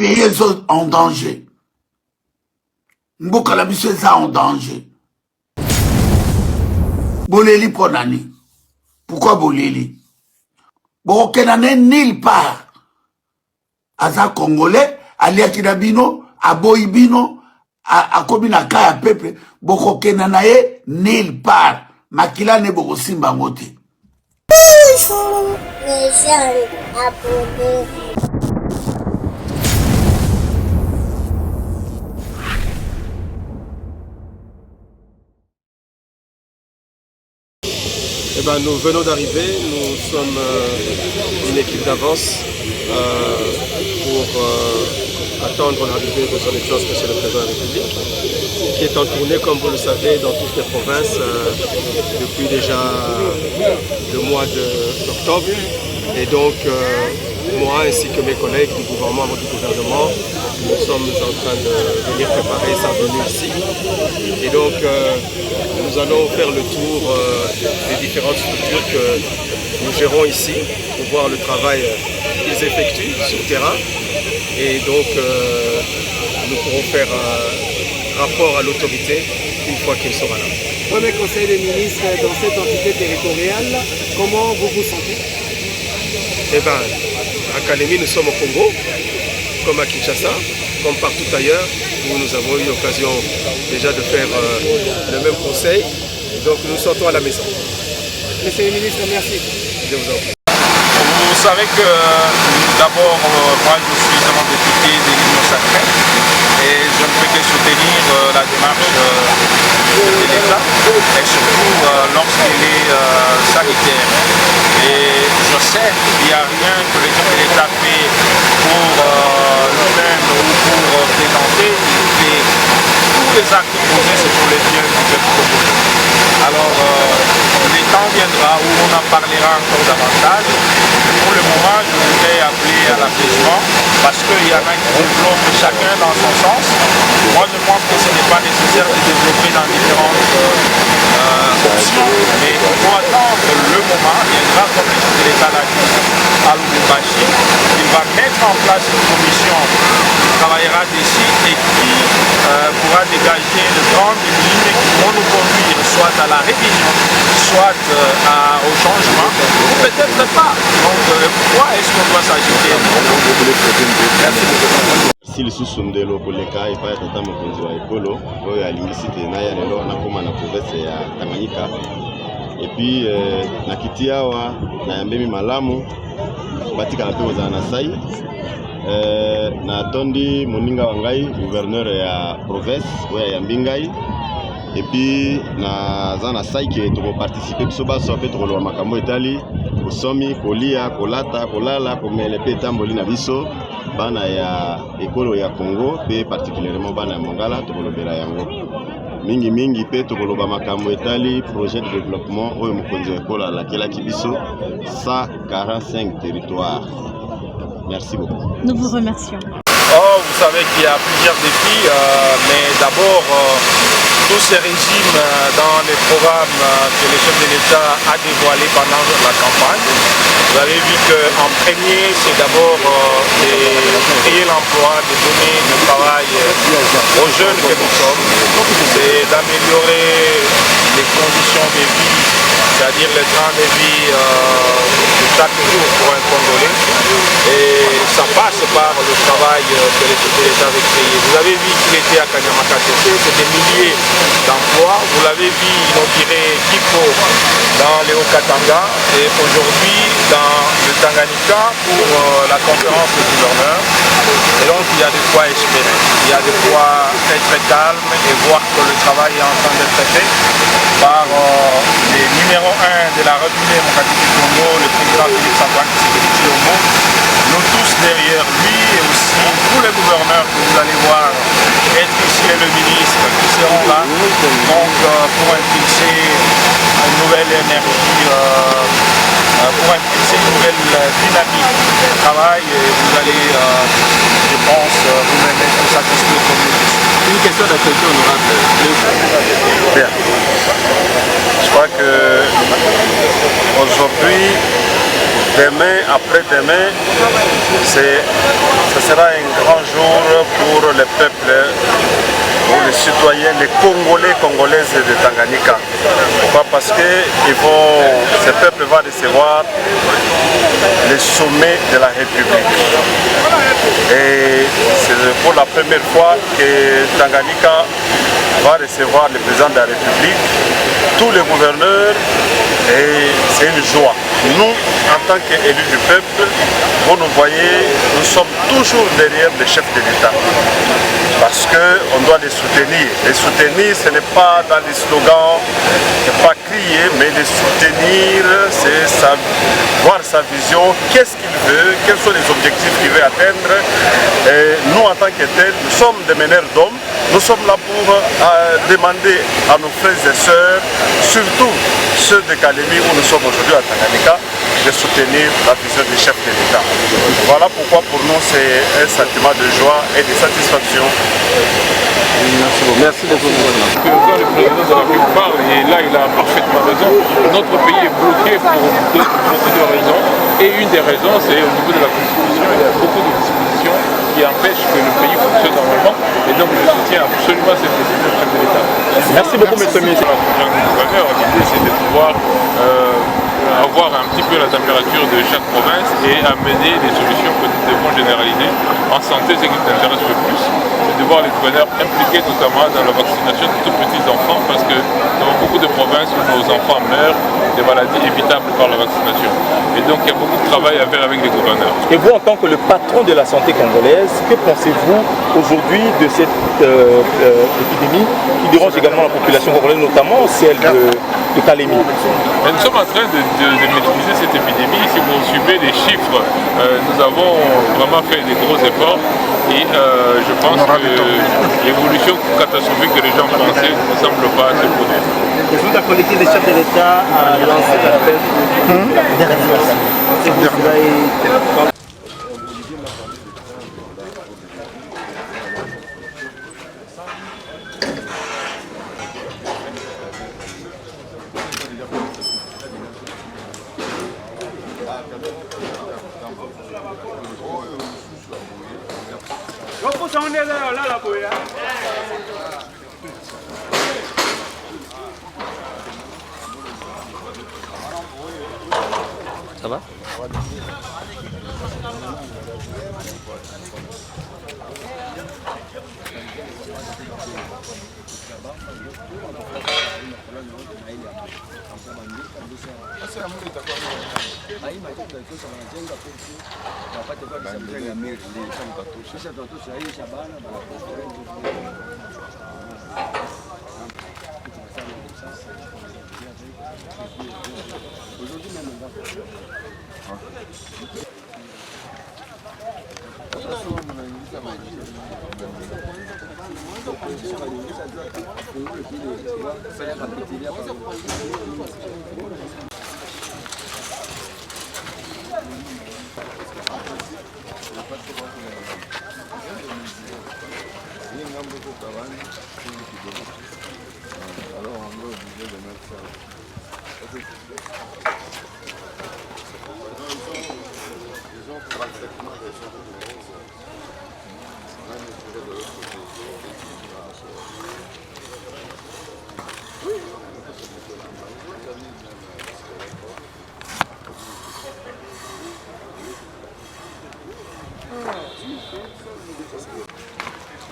pays est en danger. Mboka la biso est en danger. Boleli ponani. Pourquoi Boleli? Bon, kenane nulle part. Aza Congolais, aliaki na bino, aboyi bino, akomi na kaya peuple, boko kenanaye nulle part. Makila ne boko simba ngote. Les jeunes abonnés. Eh ben, nous venons d'arriver, nous sommes une équipe d'avance pour attendre l'arrivée de son Excellence Monsieur le Président de la République, qui est en tournée, comme vous le savez, dans toutes les provinces depuis déjà le mois d'octobre. Et donc, moi ainsi que mes collègues du gouvernement, nous sommes en train de venir préparer sa venue ici. Et donc, nous allons faire le tour des différentes structures que nous gérons ici pour voir le travail qu'ils effectuent sur le terrain. Et donc, nous pourrons faire un rapport à l'autorité une fois qu'il sera là. Premier conseil des ministres dans cette entité territoriale, comment vous vous sentez? Eh bien, à Kalemi, nous sommes au Congo, comme à Kinshasa, comme partout ailleurs, où nous avons eu l'occasion déjà de faire le même conseil. Et donc, nous sortons à la maison. Monsieur le ministre, merci. Je vous en prie. Vous savez que d'abord, moi je suis un député de l'Union sacrée et je ne peux que soutenir la démarche de l'État et surtout lorsqu'elle est sanitaire. Et je sais qu'il n'y a rien que les gens de l'État fait pour nous-mêmes ou pour présenter. Tous les actes posés, c'est pour les biens du peuple congolais. Alors, le temps viendra où on en parlera encore davantage. Pour le moment, je voudrais appeler à l'apaisement parce qu'il y en a qui développent chacun dans son sens. Moi, je pense que ce n'est pas nécessaire de développer dans différentes options, mais il faut attendre le moment. Il viendra, comme le chef de l'État l'a dit, à Lubumbashi. Il va mettre en place une commission qui travaillera d'ici et qui pourra dégager de grandes lignes qui vont nous conduire soit à la révision, soit au changement, ou peut-être pas. Donc, pourquoi est-ce qu'on doit s'agiter? Merci beaucoup. lisusu ndelo koleka epai ya tata mokonzi wa ekolo oyo alingisi te na ya lelo nakoma na province ya Tanganyika epuis nakiti awa nayambemi malamu batikala mpe kozala na sai natondi moninga wa ngai gouverneur ya province oyo ayambi ngai epuis naza na sai ke tokoparticipe biso baso mpe tokoloba makambo etali kosomi kolia kolata kolala komele mpe etamboli na biso bana ya ekolo ya Congo pe particulièrement bana ya Mongala tokolobela yango mingi mingi pe tokoloba makambo etali projet de développement oyo mokonzi wa ekolo alakelaki biso 145 territoires. Merci beaucoup. Nous vous remercions. Oh, vous savez qu'il y a plusieurs défis, mais d'abord tous ces régimes dans les programmes que le chef de l'État a dévoilés pendant la campagne. Vous avez vu qu'en premier, c'est d'abord de créer l'emploi, de donner du travail aux jeunes que nous sommes, c'est d'améliorer les conditions de vie, c'est-à-dire le train de vie de chaque jour pour un Congolais. Et ça passe par le travail que le chef de l'État avait créé. Vous avez vu qu'il était à Kanyamaka TC, c'est des milliers d'emplois. Vous l'avez vu inaugurer Kipo dans les Hauts-Katanga et aujourd'hui dans le Tanganyika pour la conférence des gouverneurs. Et donc il y a de quoi espérer, il y a de quoi être calme et voir que le travail est en train d'être fait par le numéro 1 de la République démocratique du Congo, le président Félix Antoine Tshisekedi Tshilombo. Nous tous derrière lui et aussi tous les gouverneurs que vous allez voir être ici et le ministre qui seront là donc pour impulser une nouvelle énergie, pour impulser une nouvelle dynamique de travail et vous allez, je pense, vous-même être satisfait comme nous tous. Une question d'actualité honorable. Bien. Je crois que aujourd'hui, demain, après-demain, ce sera un grand jour pour le peuple, pour les citoyens, les Congolais, Congolaises de Tanganyika. Pourquoi? Parce que ce peuple va recevoir le sommet de la République. Et c'est pour la première fois que Tanganyika va recevoir le président de la République, tous les gouverneurs, et c'est une joie. Nous, en tant qu'élus du peuple, vous nous voyez, nous sommes toujours derrière les chefs de l'État. Parce qu'on doit les soutenir. Les soutenir, ce n'est pas dans les slogans, ce n'est pas crier, mais les soutenir, c'est voir sa vision, qu'est-ce qu'il veut, quels sont les objectifs qu'il veut atteindre. Et nous, en tant que tels, nous sommes des meneurs d'hommes. Nous sommes là pour demander à nos frères et sœurs, surtout ceux de Kalemi où nous sommes aujourd'hui à Tanganyika, de soutenir la vision du chef de l'État. Voilà pourquoi pour nous c'est un sentiment de joie et de satisfaction. Merci de vous. Quand le président de la République parle, et là il a parfaitement raison, notre pays est bloqué pour beaucoup de raisons. Et une des raisons, c'est au niveau de la Constitution, il y a beaucoup de dispositions qui empêchent que le pays fonctionne normalement. Et donc je soutiens absolument cette décision du chef de l'État. Merci beaucoup, monsieur le ministre. L'idée c'est de pouvoir avoir un petit peu la température de chaque province et amener des solutions que nous devons généraliser. En santé, ce qui nous intéresse le plus, c'est de voir les gouverneurs impliqués notamment dans la vaccination de tout petits enfants, parce que nous avons beaucoup de provinces où nos enfants meurent des maladies évitables par la vaccination. Et donc il y a beaucoup de travail à faire avec les gouverneurs. Et vous, en tant que le patron de la santé congolaise, que pensez-vous aujourd'hui de cette épidémie qui dérange également la population congolaise, notamment celle de Kalemi? Nous sommes en train de maîtriser cette épidémie. Si vous suivez les chiffres, nous avons vraiment fait des gros efforts et je pense que l'évolution catastrophique que les gens pensaient ne semble pas se produire. Est-ce que la collectif des chefs de l'État a lancé l'appel Ça va?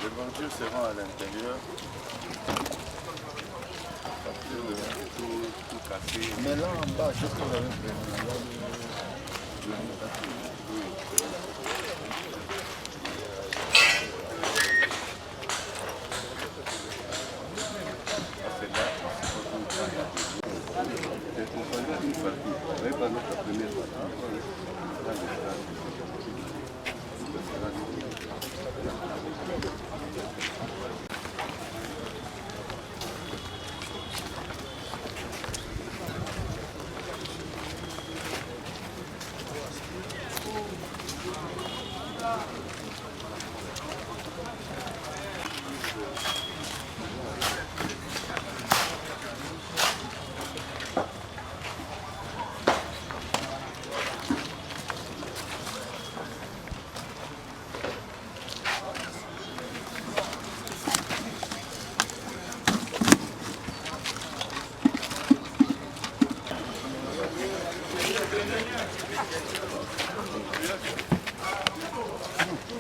Les ventures seront à l'intérieur. Tout cassé. Mais là en bas, qu'est-ce qu'on avait fait?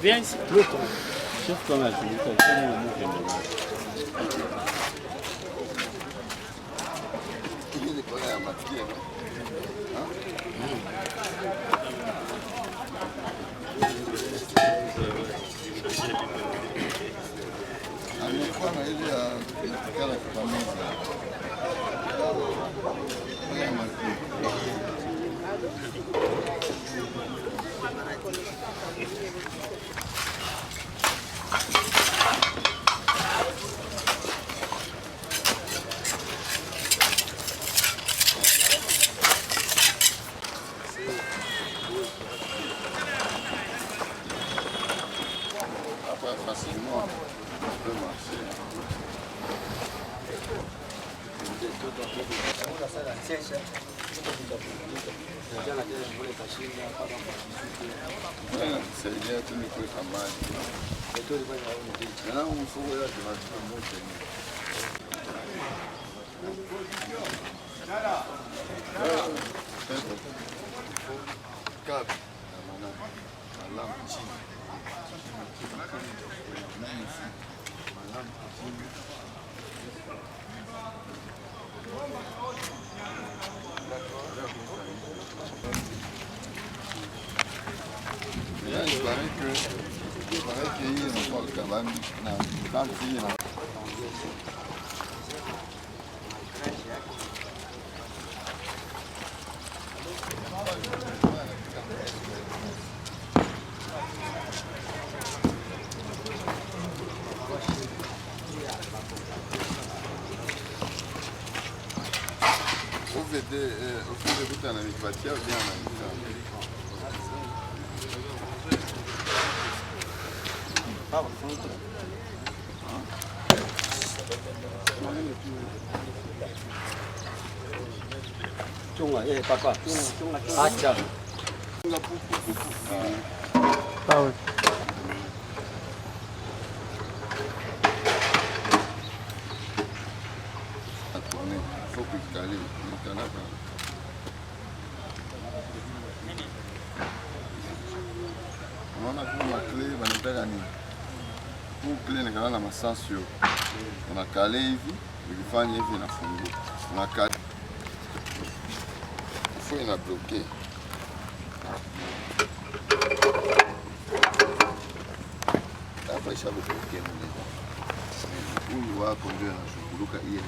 Viens ici. Chef Thomas, facilement, on peut marcher. Saidia tu ni kuweka maji. Na mfuko ya tunachukua moto. Kapi. Alamu chini. Il paraît qu'il y a quand même au fil de route ananipatia bien Chunga, papa. Acha. Sawa. Il faut que tu ailles maintenant. Unaona kuna clé wanataka nini? Huu clé ni kama masasio. Unakale hivi, ukifanya hivi inafunguka. Unakale. Il faut ina bloquer. Hapa ishabu bloquer mwenyewe. Huyu wako ndio anashughulikia hiyo.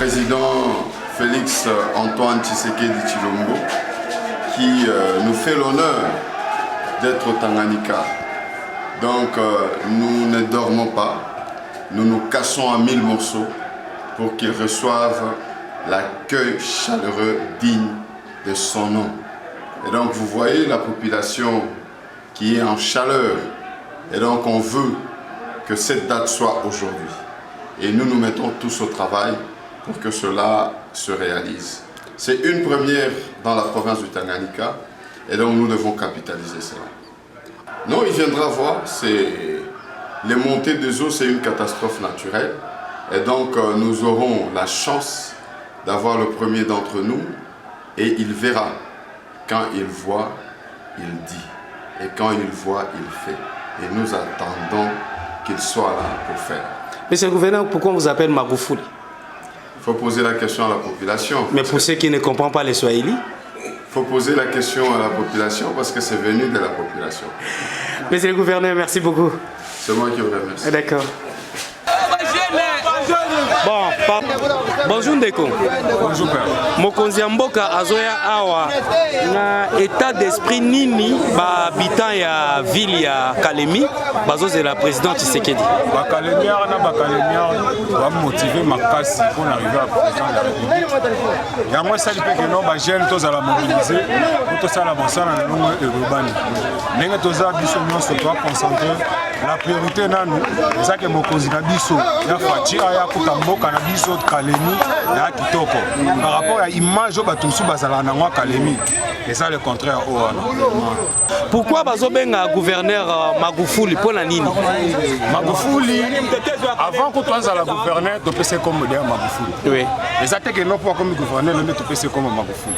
président Félix Antoine Tshisekedi Tshilombo qui nous fait l'honneur d'être au Tanganyika. Donc nous ne dormons pas, nous nous cassons en 1000 morceaux pour qu'il reçoive l'accueil chaleureux digne de son nom. Et donc vous voyez la population qui est en chaleur. Et donc on veut que cette date soit aujourd'hui. Et nous nous mettons tous au travail pour que cela se réalise. C'est une première dans la province du Tanganyika et donc nous devons capitaliser cela. Non, il viendra voir, les montées des eaux, c'est une catastrophe naturelle. Et donc nous aurons la chance d'avoir le premier d'entre nous et il verra. Quand il voit, il dit. Et quand il voit, il fait. Et nous attendons qu'il soit là pour faire. Monsieur le gouverneur, pourquoi on vous appelle Magoufouli? Il faut poser la question à la population. Mais pour ceux qui ne comprennent pas les Swahili? Il faut poser la question à la population parce que c'est venu de la population. Monsieur le gouverneur, merci beaucoup. C'est moi qui vous remercie. D'accord. Bon, bonjour Ndeko. Bonjour père. Mokonzi Mboka azoya awa na état d'esprit nini ba habitant ya ville ya Kalemi bazoze la président Tshisekedi. Ba Kalemiar na ba Kalemiar va motiver makasi pour arriver à président de la République. Ya moi ça li pe que non ba jeune tous à la mobiliser pour tout ça la mosala na longo urbaine. Ndenge toza biso nyonso to concentrer la priorité nanu ça que mokonzi na biso ya fatira ya kutamboka na biso Kalemi ya kitoko par rapport à image au batumsu bazala na ngwa Kalemi et ça le contraire au pourquoi bazobenga gouverneur Magoufouli pour la nini Magoufouli avant que tu sois la gouverneur tu peux ser comme modèle Magoufouli oui les attaques non pas comme gouverneur mais tu peux ser comme Magoufouli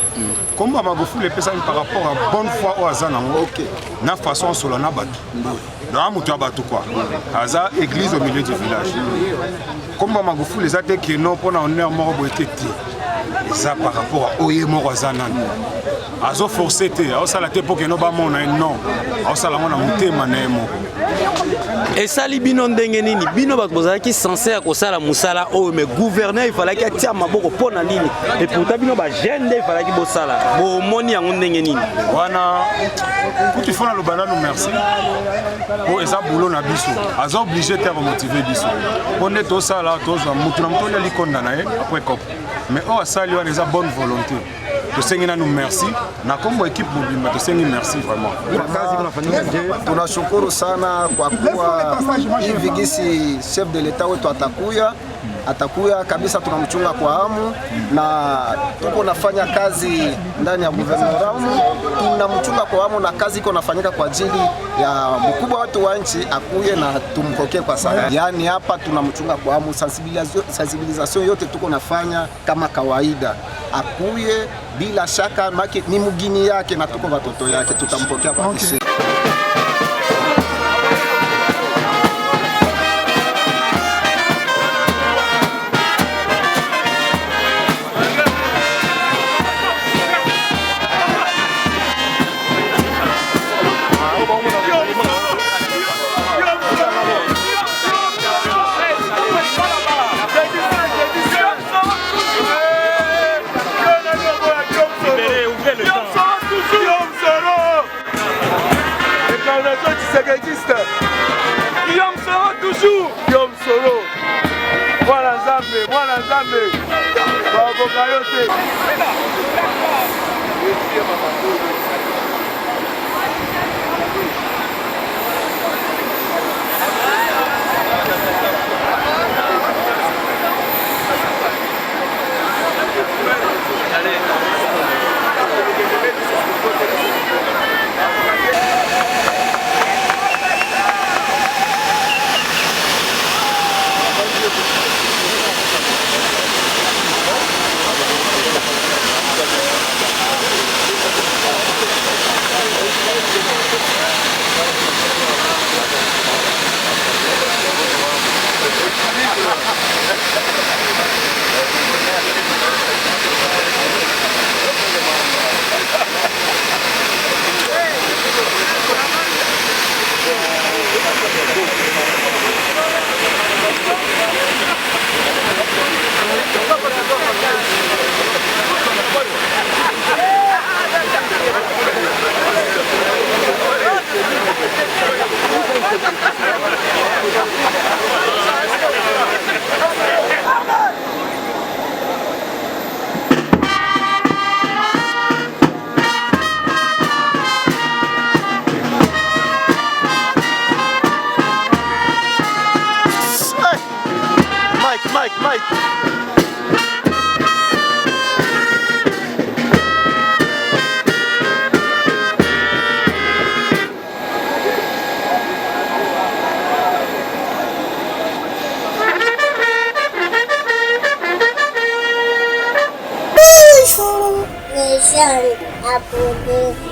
comme Magoufouli peut ça par rapport à bonne foi au azana OK na façon solo na batu na mutu abatu quoi aza église au milieu du village comme Magoufouli les attaques non pour na honneur moko boité ça par rapport à oye moko azana azo forcé te azo sala te pour que no ba mona non azo sala mona mutema na emo et ça li bino ndenge nini bino bakoza ki censé akosala musala o mais gouverneur il fallait qu'il tia maboko pona nini et pourtant bino ba jeune il fallait qu'il bosala bo moni yango ndenge nini wana kuti fona lo banano merci pour eza boulot na biso azo obligé te remotiver biso on est to sala to za mutu na mutona likonda na ye après cop mais o asali wana eza bonne volonté tusengi nanu merci na kombo equipe mobimba tusengi merci vraiment tunashukuru sana kwa kuwa hivi gisi chef de l'etat wetu atakuya kabisa, tunamchunga kwa hamu na tuko nafanya kazi ndani ya gouvernement, tunamchunga kwa hamu na kazi iko nafanyika kwa ajili ya mkubwa watu wa nchi akuye na tumpokee kwa sana. Yani hapa tunamchunga kwa hamu, sensibilisation yote tuko nafanya kama kawaida, akuye bila shaka, maki ni mgini yake na tuko watoto yake, tutampokea kwa heshima. Voilà Nzambe. Baboka yote. Mike. Les jeunes abonnés.